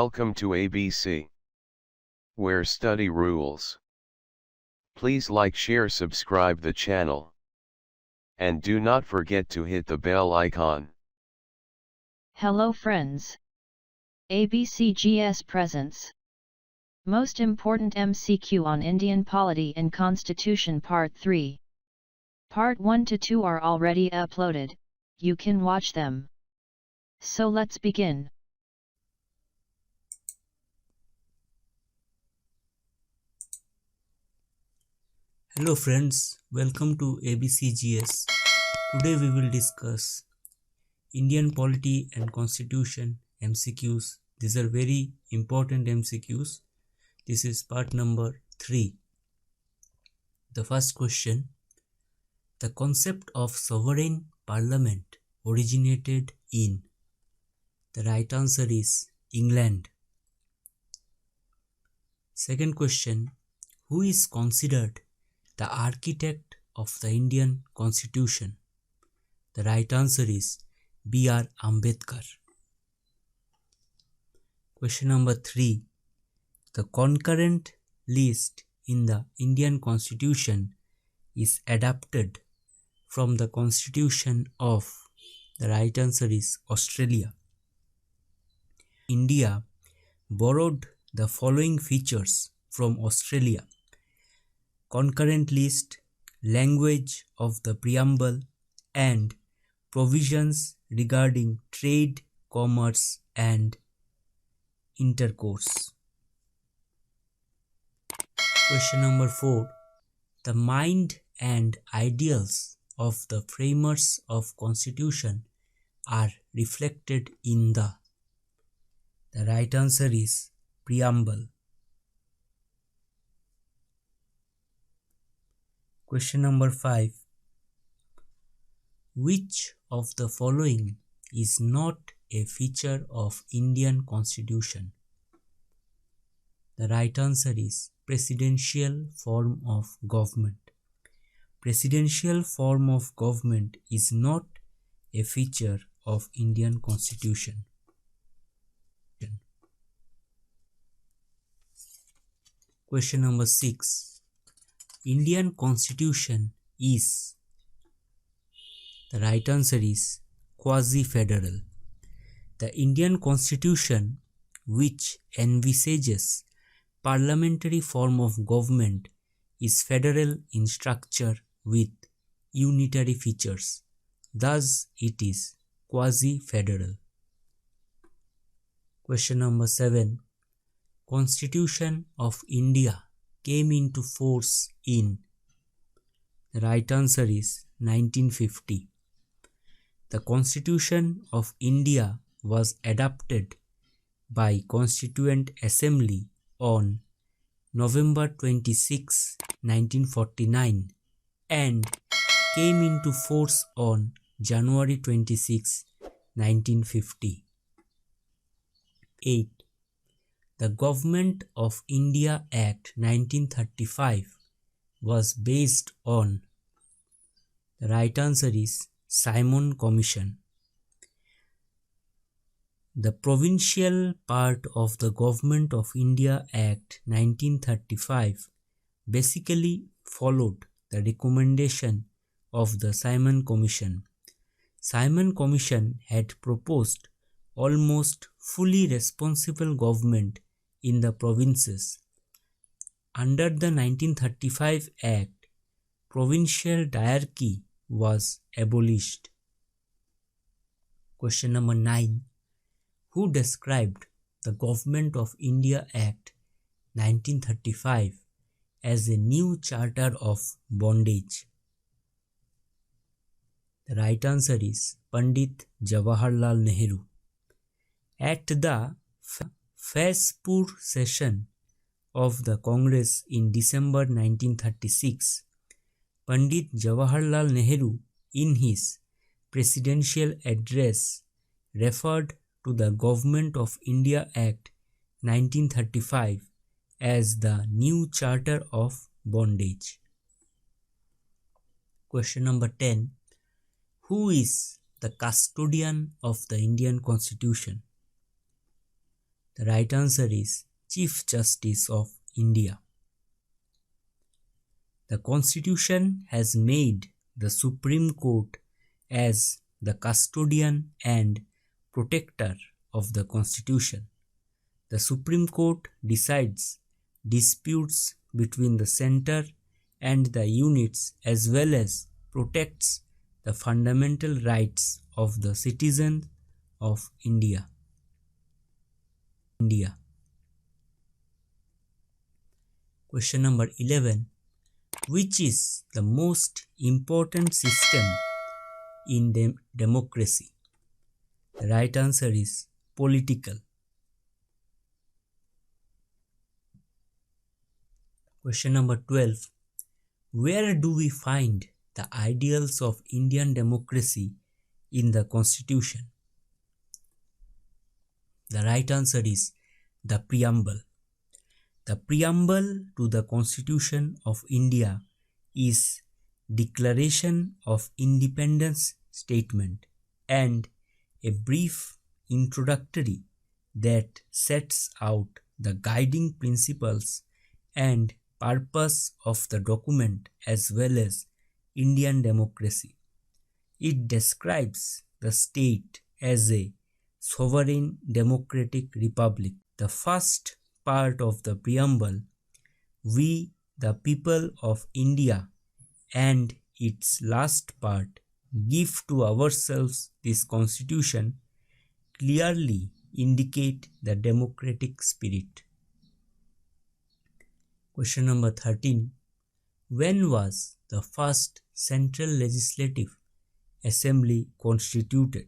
Welcome to ABC, where study rules. Please like, share, subscribe the channel. And do not forget to hit the bell icon. Hello friends. ABCGS presents Most Important MCQ on Indian Polity and Constitution Part 3. Part 1 to 2 are already uploaded, you can watch them. So let's begin. Hello friends, welcome to ABCGS. Today we will discuss Indian Polity and Constitution MCQs. These are very important MCQs. This is part number 3. The first question: the concept of sovereign parliament originated in? The right answer is England. Second question: who is considered the architect of the Indian Constitution? The right answer is B.R. Ambedkar. Question number 3. The concurrent list in the Indian Constitution is adapted from the Constitution of? The right answer is Australia. India borrowed the following features from Australia: concurrent list, language of the preamble, and provisions regarding trade, commerce, and intercourse. Question number 4. The mind and ideals of the framers of Constitution are reflected in the? The right answer is Preamble. Question number 5. Which of the following is not a feature of Indian Constitution? The right answer is presidential form of government. Presidential form of government is not a feature of Indian Constitution. Question number 6. Indian Constitution is? The right answer is quasi-federal. The Indian Constitution, which envisages parliamentary form of government, is federal in structure with unitary features. Thus, it is quasi-federal. Question number 7. Constitution of India came into force in? The right answer is 1950. The Constitution of India was adopted by Constituent Assembly on November 26, 1949 and came into force on January 26, 1950. 8. The Government of India Act 1935 was based on? The right answer is Simon Commission. The provincial part of the Government of India Act 1935 basically followed the recommendation of the Simon Commission. Simon Commission had proposed almost fully responsible government in the provinces. Under the 1935 Act, provincial diarchy was abolished. Question number 9. Who described the Government of India Act 1935 as a new charter of bondage? The right answer is Pandit Jawaharlal Nehru. At the Faizpur session of the Congress in December 1936, Pandit Jawaharlal Nehru, in his presidential address, referred to the Government of India Act 1935 as the new charter of bondage. Question number 10. Who is the custodian of the Indian Constitution? The right answer is Chief Justice of India. The Constitution has made the Supreme Court as the custodian and protector of the Constitution. The Supreme Court decides disputes between the center and the units as well as protects the fundamental rights of the citizens of India. Question number 11. Which is the most important system in democracy? The right answer is political. Question number 12. Where do we find the ideals of Indian democracy in the Constitution? The right answer is the Preamble. The Preamble to the Constitution of India is Declaration of Independence Statement and a brief introductory that sets out the guiding principles and purpose of the document as well as Indian democracy. It describes the state as a sovereign democratic republic. The first part of the preamble, we the people of India, and its last part, give to ourselves this constitution, clearly indicate the democratic spirit. Question number 13. When was the first Central Legislative Assembly constituted?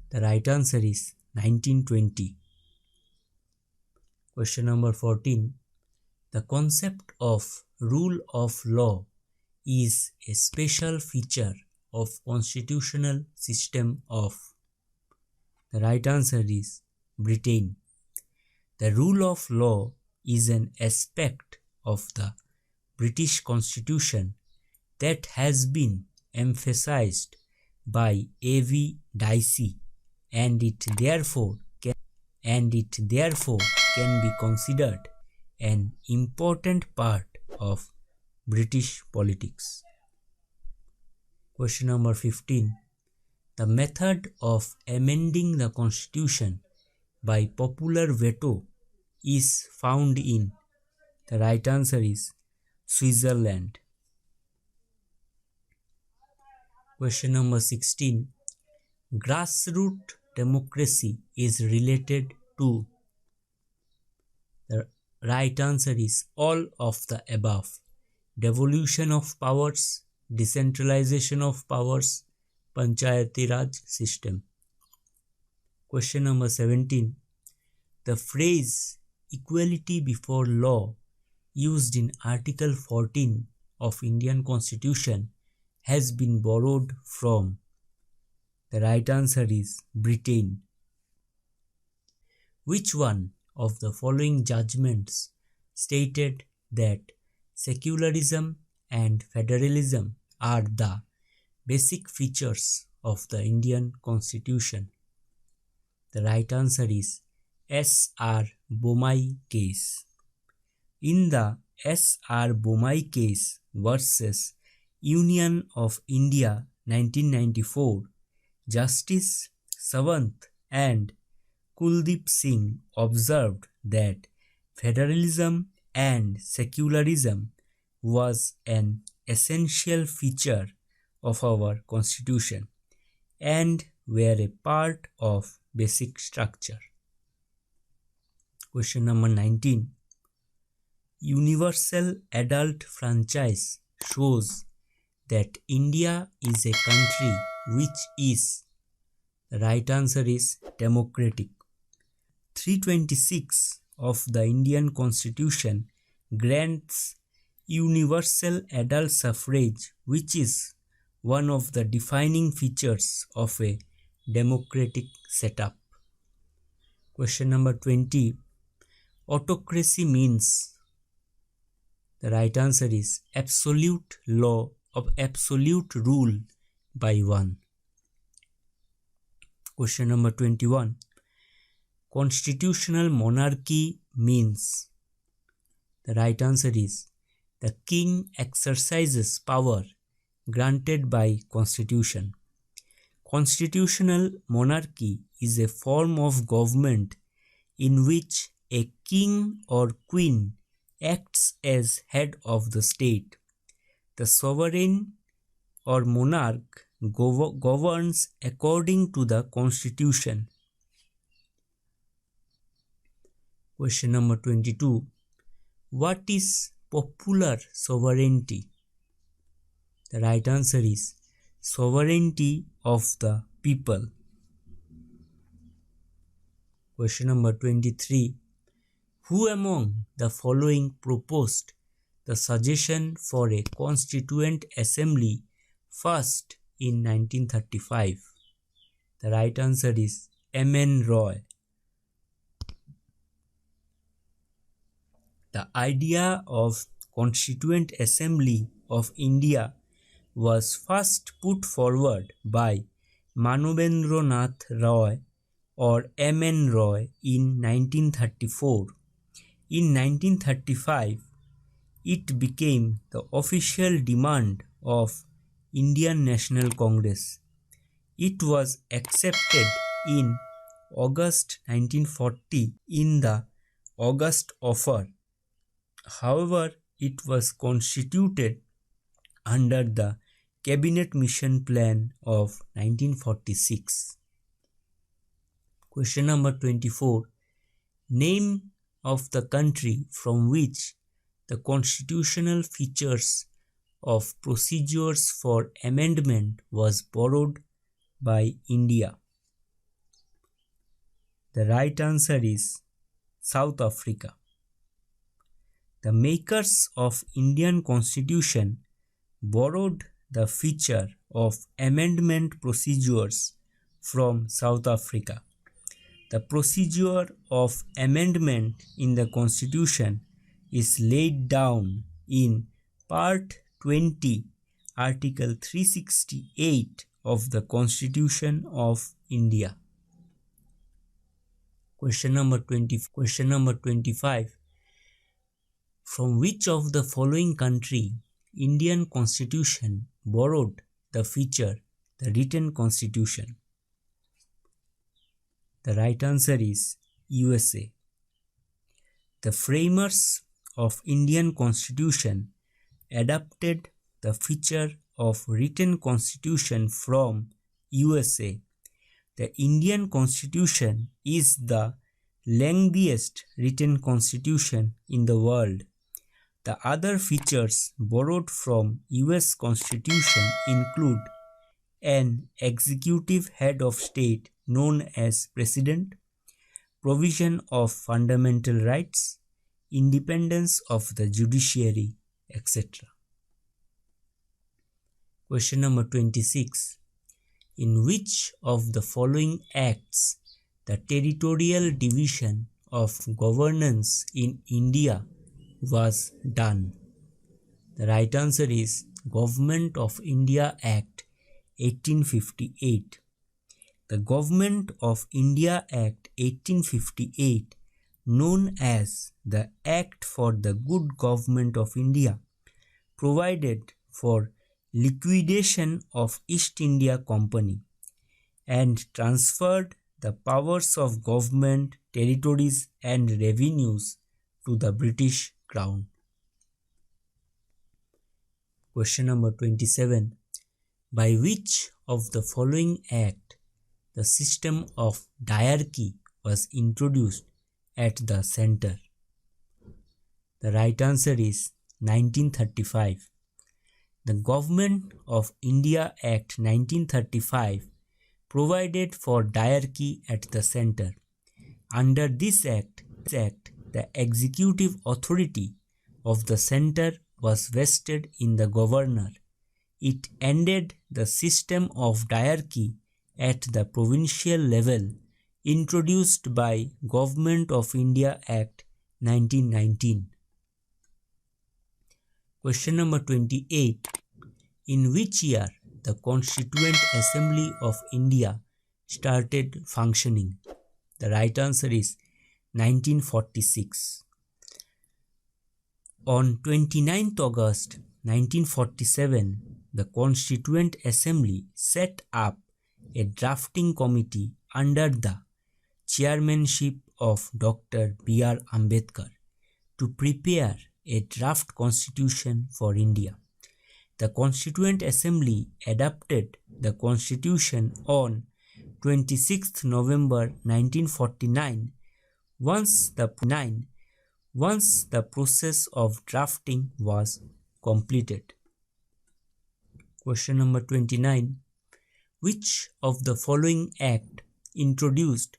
The right answer is 1920. Question number 14. The concept of rule of law is a special feature of constitutional system of. The right answer is Britain. The rule of law is an aspect of the British Constitution that has been emphasized by A.V. Dicey, and it therefore can be considered an important part of British politics. Question number 15. The method of amending the Constitution by popular veto is found in. The right answer is Switzerland. Question number 16. Grassroots democracy is related to. The right answer is all of the above. Devolution of powers, decentralization of powers, Panchayati Raj System. Question number 17. The phrase equality before law used in Article 14 of Indian Constitution has been borrowed from. The right answer is Britain. Which one of the following judgments stated that secularism and federalism are the basic features of the Indian Constitution? The right answer is S.R. Bomai case. In the S.R. Bomai case versus Union of India 1994, Justice Sawant and Kuldeep Singh observed that federalism and secularism was an essential feature of our constitution and were a part of basic structure. Question number 19. Universal adult franchise shows that India is a country which is. The right answer is democratic. 326 of the Indian Constitution grants universal adult suffrage, which is one of the defining features of a democratic setup. Question number 20. Autocracy means. The right answer is absolute law of absolute rule by one. Question number 21. constitutional monarchy means? The right answer is the king exercises power granted by constitution. Constitutional monarchy is a form of government in which a king or queen acts as head of the state. The sovereign or monarch governs according to the constitution. Question number 22. What is popular sovereignty? The right answer is sovereignty of the people. Question number 23. Who among the following proposed the suggestion for a Constituent Assembly first in 1935? The right answer is M.N. Roy. The idea of Constituent Assembly of India was first put forward by Manavendra Nath Roy or M.N. Roy in 1934. In 1935, it became the official demand of Indian National Congress. It was accepted in August 1940 in the August Offer. However, it was constituted under the Cabinet Mission Plan of 1946. Question number 24. Name of the country from which the constitutional features of procedures for amendment was borrowed by India. The right answer is South Africa. The makers of Indian Constitution borrowed the feature of amendment procedures from South Africa. The procedure of amendment in the Constitution is laid down in Part 20, Article 368 of the Constitution of India. Question number 25. From which of the following country Indian Constitution borrowed the feature, the written Constitution? The right answer is U.S.A. The framers of Indian Constitution adopted the feature of written Constitution from U.S.A. The Indian Constitution is the lengthiest written constitution in the world. The other features borrowed from US Constitution include an executive head of state known as President, provision of fundamental rights, independence of the judiciary, etc. Question number 26. In which of the following acts the territorial division of governance in India was done? The right answer is Government of India Act 1858. The Government of India Act 1858, known as the Act for the Good Government of India, provided for liquidation of East India Company and transferred the powers of government, territories and revenues to the British Crown. Question number 27. By which of the following act the system of diarchy was introduced at the centre? The right answer is 1935. The Government of India Act 1935 provided for diarchy at the centre. Under this act, the executive authority of the centre was vested in the governor. It ended the system of diarchy at the provincial level introduced by Government of India Act 1919. Question number 28. In which year the Constituent Assembly of India started functioning? The right answer is 1946. On 29th August 1947, the Constituent Assembly set up a drafting committee under the chairmanship of Dr. B.R. Ambedkar to prepare a draft constitution for India. The Constituent Assembly adopted the constitution on 26th November 1949 once the process of drafting was completed. Question number 29. Which of the following act introduced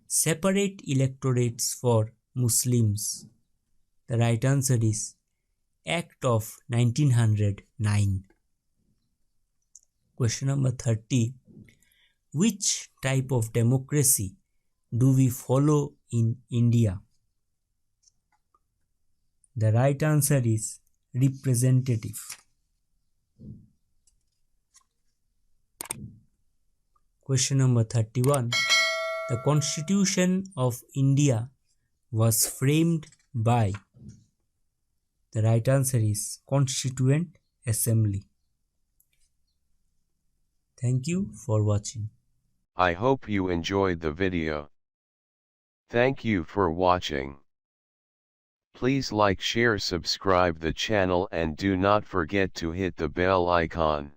separate electorates for Muslims? The right answer is Act of 1909. Question number 30. Which type of democracy do we follow in India? The right answer is representative. Question number 31. The Constitution of India was framed by. The right answer is Constituent Assembly. Thank you for watching. I hope you enjoyed the video. Thank you for watching. Please like, share, subscribe the channel and do not forget to hit the bell icon.